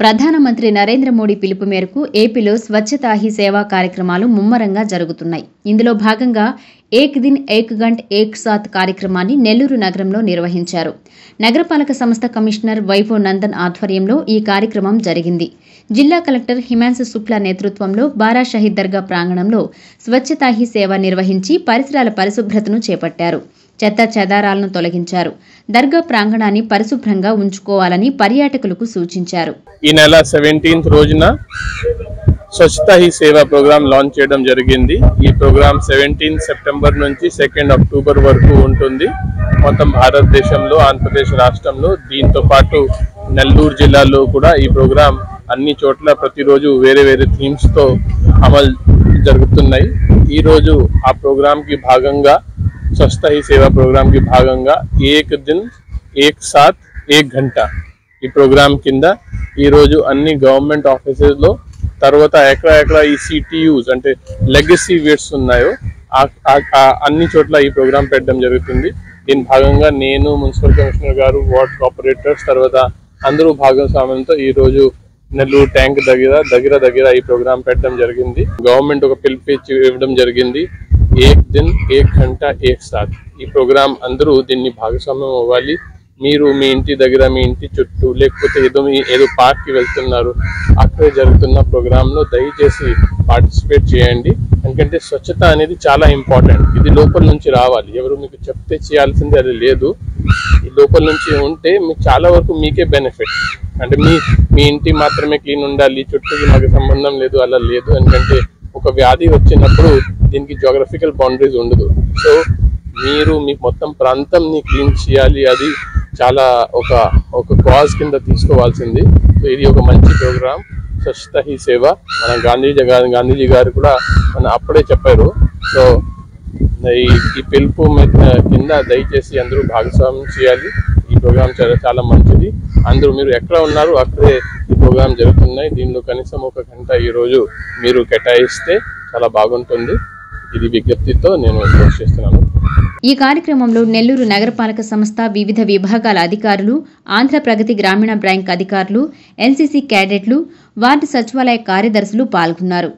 ప్రధానమంత్రి నరేంద్ర మోడీ పిలుపు మేరకు ఏపీలో స్వచ్ఛతా హీ సేవా కార్యక్రమాలు ముమ్మరంగా జరుగుతున్నాయి. ఇందులో భాగంగా ఏక్ దిన్ ఏక్ గంట్ ఏక్ సాత్ కార్యక్రమాన్ని నెల్లూరు నగరంలో నిర్వహించారు. నగరపాలక సంస్థ కమిషనర్ వైభవ్ నందన్ ఆధ్వర్యంలో ఈ కార్యక్రమం జరిగింది. జిల్లా కలెక్టర్ హిమాంశు శుక్లా నేతృత్వంలో బారా షహీద్ దర్గా ప్రాంగణంలో స్వచ్ఛతా హీ సేవ నిర్వహించి పరిసరాల పరిశుభ్రతను చేపట్టారు. చెత్త చెదారాలను తొలగించారు. దర్గా ప్రాంగణాన్ని పరిశుభ్రంగా ఉంచుకోవాలని పర్యాటకులకు సూచించారు. ఈ నెల 17th రోజున స్వచ్ఛతా హీ సేవా ప్రోగ్రామ్ లాంచ్ చేయడం జరిగింది. ఈ ప్రోగ్రామ్ 17 సెప్టెంబర్ నుంచి 2 అక్టోబర్ వరకు ఉంటుంది. మొత్తం భారతదేశంలో, ఆంధ్రప్రదేశ్ రాష్ట్రంలో, దీంతో పాటు నెల్లూరు జిల్లాలో కూడా ఈ ప్రోగ్రామ్ అన్ని చోట్ల ప్రతిరోజు వేరే వేరే థీమ్స్ తో అమలు జరుగుతున్నాయి. ఈ రోజు ఆ ప్రోగ్రామ్ కి భాగంగా స్వచ్ఛతా హీ సేవా ప్రోగ్రామ్ కి భాగంగా ఏక్ దిన్ ఏక్ సాత్ ఏక్ గంట ఈ ప్రోగ్రామ్ కింద ఈ రోజు అన్ని గవర్నమెంట్ ఆఫీసెస్ లో, తర్వాత ఎక్కడ ఈ సిటీయూస్ అంటే లెగసీ వేట్స్ ఉన్నాయో అన్ని చోట్ల ఈ ప్రోగ్రామ్ పెట్టడం జరుగుతుంది. దీని భాగంగా నేను, మున్సిపల్ కమిషనర్ గారు, వార్డ్ కార్పొరేటర్స్, తర్వాత అందరూ భాగస్వామ్యంతో ఈ రోజు నెల్లూరు ట్యాంక్ దగ్గర ఈ ప్రోగ్రామ్ పెట్టడం జరిగింది. గవర్నమెంట్ ఒక పిలుపు ఇవ్వడం జరిగింది, ఏక్ దిన్ ఏక్ గంట ఏక్ సాత్. ఈ ప్రోగ్రామ్ అందరూ దీన్ని భాగస్వామ్యం అవ్వాలి. మీరు మీ ఇంటి దగ్గర, మీ ఇంటి చుట్టూ, లేకపోతే ఏదో పార్క్ కి వెళ్తున్నారు, అక్కడే జరుగుతున్న ప్రోగ్రామ్ లో దయచేసి పార్టిసిపేట్ చేయండి. ఎందుకంటే స్వచ్ఛత అనేది చాలా ఇంపార్టెంట్. ఇది లోపల నుంచి రావాలి. ఎవరు మీకు చెప్తే చేయాల్సింది అది లేదు. ఈ లోపల నుంచి ఉంటే మీకు చాలా వరకు మీకే బెనిఫిట్. అంటే మీ ఇంటి మాత్రమే క్లీన్ ఉండాలి, చుట్టూకి మాకు సంబంధం లేదు, అలా లేదు. ఎందుకంటే ఒక వ్యాధి వచ్చినప్పుడు దీనికి జియోగ్రఫికల్ బౌండరీస్ ఉండదు. సో మీరు మీ మొత్తం ప్రాంతంని క్లీన్ చేయాలి. అది చాలా ఒక కాజ్ కింద తీసుకోవాల్సింది. సో ఇది ఒక మంచి ప్రోగ్రామ్, స్వచ్ఛతా హీ సేవ. మన గాంధీజీ గారు కూడా అప్పుడే చెప్పారు. సో ఈ పిలుపు కింద దయచేసి అందరూ భాగస్వామ్యం చేయాలి. ఈ ప్రోగ్రామ్ చాలా మంచిది. అందరూ మీరు ఎక్కడ ఉన్నారు అక్కడే ఈ ప్రోగ్రామ్ జరుగుతున్నాయి. దీనిలో కనీసం 1 గంట ఈ రోజు మీరు కేటాయిస్తే చాలా బాగుంటుంది. ఇది విజ్ఞప్తితో నేను చేస్తున్నాను. ఈ కార్యక్రమంలో నెల్లూరు నగరపాలక సంస్థ వివిధ విభాగాల అధికారులు, ఆంధ్ర ప్రగతి గ్రామీణ బ్యాంక్ అధికారులు, ఎన్సీసీ క్యాడెట్లు, వార్డు సచివాలయ కార్యదర్శులు పాల్గొన్నారు.